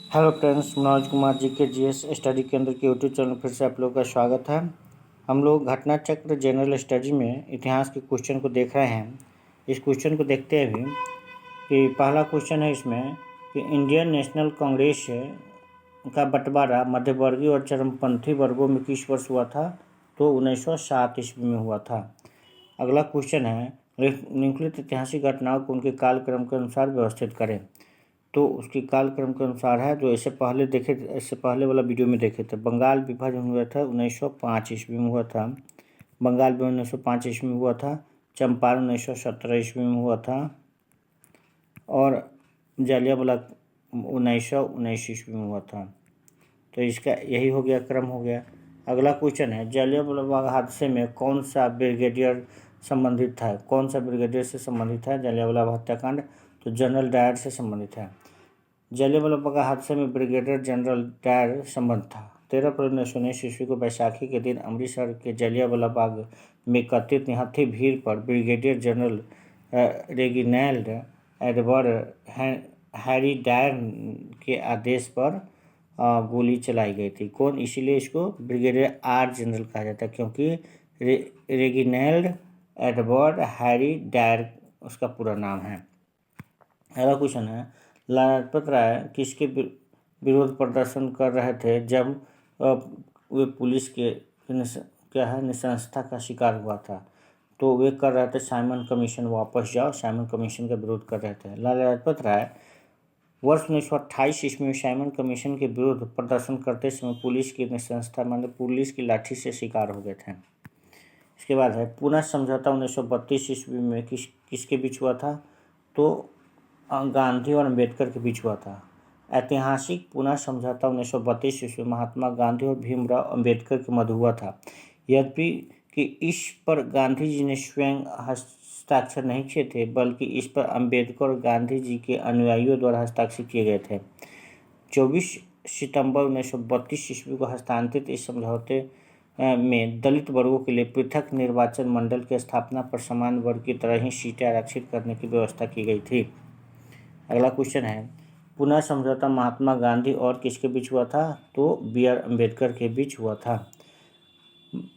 Hello friends, Manoj Kumar ji के GS study केंद्र के यूट्यूब चैनल फिर से आप लोगों का स्वागत है। हम लोग घटना चक्र जनरल स्टडी में इतिहास के क्वेश्चन को देख रहे हैं। इस क्वेश्चन को देखते हैं अभी कि पहला क्वेश्चन है इसमें कि इंडियन नेशनल कांग्रेस का बंटवारा मध्यवर्गीय और चरमपंथी वर्गों में किस वर्ष हुआ था? तो 1907 ईस्वी में हुआ था। अगला क्वेश्चन है निम्नलिखित ऐतिहासिक घटनाओं को उनके कालक्रम के अनुसार व्यवस्थित करें। तो उसकी कालक्रम के अनुसार है जो इससे पहले वाला वीडियो में देखे थे। बंगाल विभाजन हुआ था 1905 ईस्वी में हुआ था। बंगाल विभाजन 1905 ईस्वी में हुआ था। चंपारण 1917 ईस्वी में हुआ था और जलियांवाला 1919 ईस्वी में हुआ था। तो इसका यही हो गया, क्रम हो गया। अगला क्वेश्चन है जलियांवाला बाग हादसे में कौन सा ब्रिगेडियर संबंधित था? कौन सा ब्रिगेडियर से संबंधित है जलियांवाला हत्याकांड? तो जनरल डायर से संबंधित है। जलियांवाला बाग हादसे में ब्रिगेडियर जनरल डायर संबंध था। 13 अप्रैल 1919 ईस्वी को बैसाखी के दिन अमृतसर के जलियांवाला बाग में एकत्रित निहत्थी भीड़ पर brigadier general Reginald Edward Harry Dyer के आदेश पर गोली चलाई गई थी। कौन? इसीलिए इसको ब्रिगेडियर आर जनरल कहा जाता है क्योंकि रेगिनाल्ड एडवर्ड हैरी डायर उसका पूरा नाम है। अगला क्वेश्चन है लाला लाजपत राय किसके विरोध प्रदर्शन कर रहे थे जब वे पुलिस के निसंसता का शिकार हुआ था? तो वे कर रहे थे साइमन कमीशन वापस जाओ, साइमन कमीशन का विरोध कर रहे थे। लाला लाजपत राय वर्ष 1928 ईस्वी में साइमन कमीशन के विरुद्ध प्रदर्शन करते समय पुलिस की निसंसता मतलब पुलिस की लाठी से शिकार हो गए थे। इसके बाद है पुनः समझौता 1932 ईस्वी में किसके बीच हुआ था? तो गांधी और अम्बेडकर के बीच हुआ था। ऐतिहासिक पुनः समझौता 1932 ईस्वी महात्मा गांधी और भीमराव अम्बेडकर के मध्य हुआ था। यद्यपि कि इस पर गांधी जी ने स्वयं हस्ताक्षर नहीं किए थे बल्कि इस पर अम्बेडकर और गांधी जी के अनुयायियों द्वारा हस्ताक्षर किए गए थे। 24 सितंबर 1932 ईस्वी को हस्तांतरित इस समझौते में दलित वर्गों के लिए पृथक निर्वाचन मंडल की स्थापना पर समान वर्ग की तरह ही सीटें आरक्षित करने की व्यवस्था की गई थी। अगला क्वेश्चन है पुनः समझौता महात्मा गांधी और किसके बीच हुआ था? तो बी.आर. अम्बेडकर के बीच हुआ था।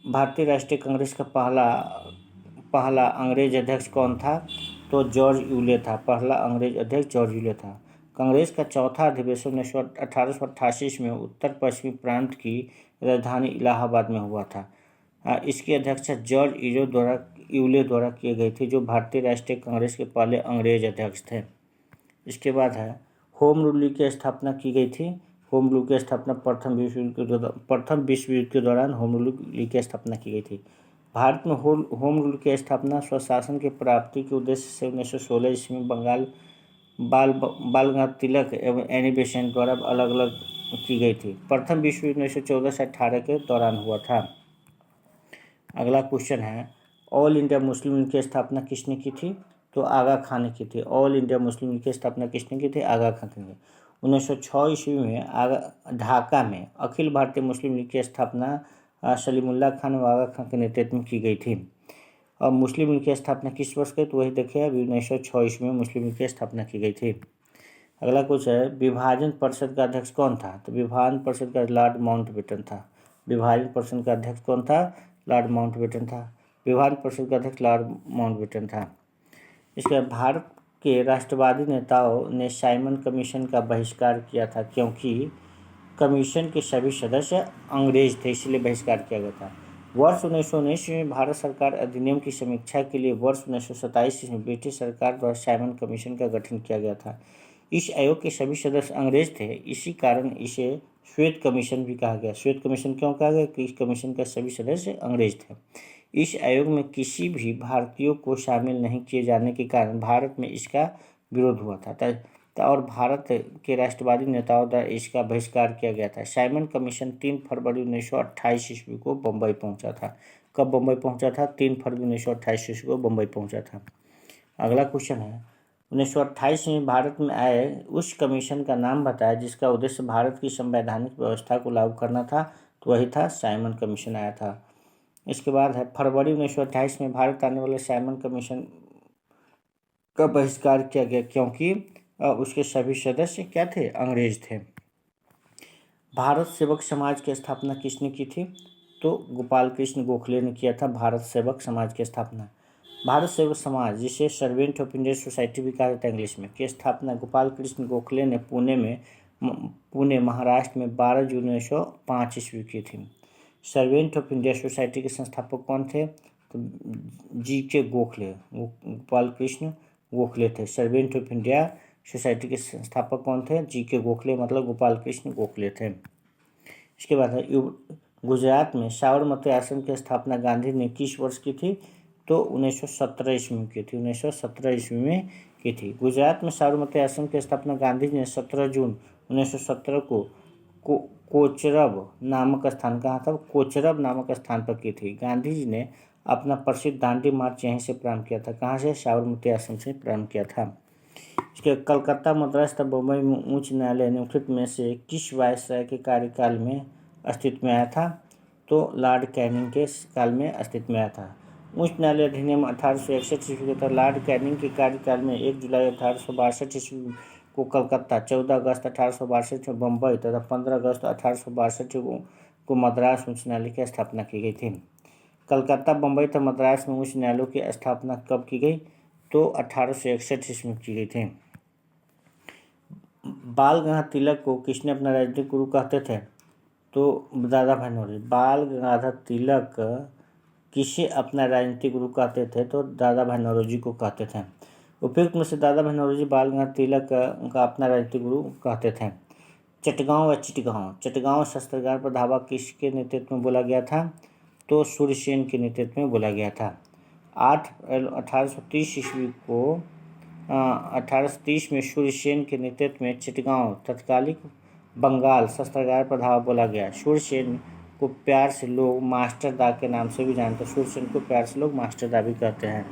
भारतीय राष्ट्रीय कांग्रेस का पहला अंग्रेज अध्यक्ष कौन था? तो जॉर्ज यूले था। पहला अंग्रेज अध्यक्ष जॉर्ज यूले था। कांग्रेस का चौथा अधिवेशन 1888 में उत्तर पश्चिमी प्रांत की राजधानी इलाहाबाद में हुआ था। इसकी अध्यक्षता जॉर्ज यूले द्वारा की गई थी जो भारतीय राष्ट्रीय कांग्रेस के पहले अंग्रेज अध्यक्ष थे। इसके बाद है होम रूल की स्थापना की गई थी। होम रूल की स्थापना प्रथम विश्व युद्ध के दौरान होम रूल की स्थापना की गई थी। भारत में होम रूल की स्थापना स्वशासन की प्राप्ति के उद्देश्य से 1916 ईस्वी में बाल गंगाधर तिलक एवं एनी बेसेंट द्वारा अलग अलग की गई थी। प्रथम विश्व युद्ध 1914 से 18 के दौरान हुआ था। अगला क्वेश्चन है ऑल इंडिया मुस्लिम लीग की स्थापना किसने की थी? तो आगा खान ने की थी। ऑल इंडिया मुस्लिम लीग की स्थापना किसने की थी? आगा खान ने। 1906 ईस्वी में ढाका में अखिल भारतीय मुस्लिम लीग की स्थापना सलीमुल्लाह खान और आगा खान के नेतृत्व में की गई थी। और मुस्लिम लीग की स्थापना किस वर्ष की? तो वही देखिए अभी 1906 ईस्वी में मुस्लिम लीग की स्थापना की गई थी। अगला कुछ है विभाजन परिषद का अध्यक्ष कौन था? तो विभाजन परिषद का लॉर्ड माउंटबेटन था। विभाजन परिषद का अध्यक्ष कौन था? लॉर्ड माउंटबेटन था। विभाजन परिषद का अध्यक्ष लॉर्ड माउंटबेटन था। इसके बाद भारत के राष्ट्रवादी नेताओं ने साइमन कमीशन का बहिष्कार किया था क्योंकि कमीशन के सभी सदस्य अंग्रेज थे, इसलिए बहिष्कार किया गया था। वर्ष 1919 में भारत सरकार अधिनियम की समीक्षा के लिए वर्ष 1927 में ब्रिटिश सरकार द्वारा साइमन कमीशन का गठन किया गया था। इस आयोग के सभी सदस्य अंग्रेज थे, इसी कारण इसे श्वेत कमीशन भी कहा गया। श्वेत कमीशन क्यों कहा गया? कि इस कमीशन का सभी सदस्य अंग्रेज थे। इस आयोग में किसी भी भारतीयों को शामिल नहीं किए जाने के कारण भारत में इसका विरोध हुआ था और भारत के राष्ट्रवादी नेताओं द्वारा इसका बहिष्कार किया गया था। साइमन कमीशन 3 फरवरी 1928 ईस्वी को बम्बई पहुंचा था। कब बम्बई पहुंचा था? 3 फरवरी 1928 ईस्वी को बम्बई पहुंचा था। अगला क्वेश्चन है 1928 में भारत में आए उस कमीशन का नाम बताया जिसका उद्देश्य भारत की संवैधानिक व्यवस्था को लागू करना था। तो वही था साइमन कमीशन आया था। इसके बाद है फरवरी 1928 में भारत आने वाले साइमन कमीशन का बहिष्कार किया गया क्योंकि उसके सभी सदस्य क्या थे? अंग्रेज थे। भारत सेवक समाज की स्थापना किसने की थी? तो गोपाल कृष्ण गोखले ने किया था भारत सेवक समाज की स्थापना। भारत सेवक समाज, जिसे सर्वेंट ऑफ इंडिया सोसाइटी भी कहा जाता है इंग्लिश में, की स्थापना गोपाल कृष्ण गोखले ने पुणे महाराष्ट्र में 12 जून 1905 ईस्वी की थी। सर्वेंट ऑफ इंडिया सोसाइटी के संस्थापक कौन थे? तो जी.के. गोखले, गोपाल कृष्ण गोखले थे। सर्वेंट ऑफ इंडिया सोसाइटी के संस्थापक कौन थे? जी.के. गोखले, मतलब गोपाल कृष्ण गोखले थे। इसके बाद है गुजरात में साबरमती आश्रम की स्थापना गांधी ने किस वर्ष की थी? तो 1917 ईस्वी में की थी। 1917 ईस्वी में की थी। गुजरात में साबरमती आश्रम की स्थापना गांधी जी ने 17 जून 1917 को कोचरब नामक स्थान, कहाँ था? कोचरब नामक स्थान पर की थी। गांधी जी ने अपना प्रसिद्ध दांडी मार्च यहीं से प्रारंभ किया था। कहाँ से? साबरमती आश्रम से प्रारंभ किया था। इसके कलकत्ता, मद्रास तथा बम्बई में उच्च न्यायालय निम्नलिखित में से किस वायसराय के कार्यकाल में अस्तित्व में आया था? तो लॉर्ड कैनिंग के काल में अस्तित्व में आया था। उच्च न्यायालय अधिनियम 1861 ईस्वी के तहत लॉर्ड कैनिंग के कार्यकाल में 1 जुलाई 1862 ईस्वी को कलकत्ता, 14 अगस्त 1862 में बम्बई तथा 15 अगस्त 1862 को मद्रास उच्च न्यायालय की स्थापना की गई थी। कलकत्ता, बम्बई तथा मद्रास में उच्च न्यायालयों की स्थापना कब की गई? तो 1861 ईस्वी में की गई थी। बाल गंगाधर तिलक को किसने अपना राजनीतिक गुरु कहते थे? तो दादा भाई नौरोजी। बाल गंगाधर तिलक किसे अपना राजनीतिक गुरु कहते थे? तो दादा भाई नौरोजी को कहते थे। उपयुक्त में से दादा भाई नौरोजी बाल गंगाधर तिलक का अपना राजनीतिक गुरु कहते थे। चटगांव या चिटगांव, चटगांव शस्त्रागार पर धावा किसके नेतृत्व में बोला गया था? तो सूर्यसेन के नेतृत्व में बोला गया था। 8 अप्रैल 1830 ईस्वी को 1830 में सूर्यसेन के नेतृत्व में चिटगांव तत्कालिक बंगाल शस्त्रागार पर धावा बोला गया। सूर्यसेन को प्यार से लोग मास्टर दा के नाम से भी जानते हैं। सूर्यसेन को प्यार से लोग मास्टर दा भी कहते हैं।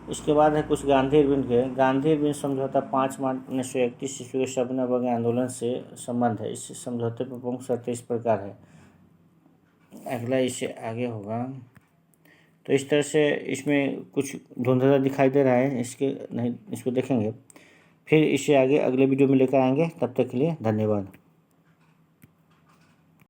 इसके बाद है कुछ गांधी इरविन के। गांधी इरविन समझौता 5 मार्च 1931 ईस्वी के सबना बगे आंदोलन से संबंध है। इस समझौते पर प्रमुख शर्तें इस प्रकार है। अगला इससे आगे होगा। तो इस तरह से इसमें कुछ धुंधला दिखाई दे रहा है, इसको देखेंगे, फिर इससे आगे अगले वीडियो में लेकर आएंगे। तब तक के लिए धन्यवाद।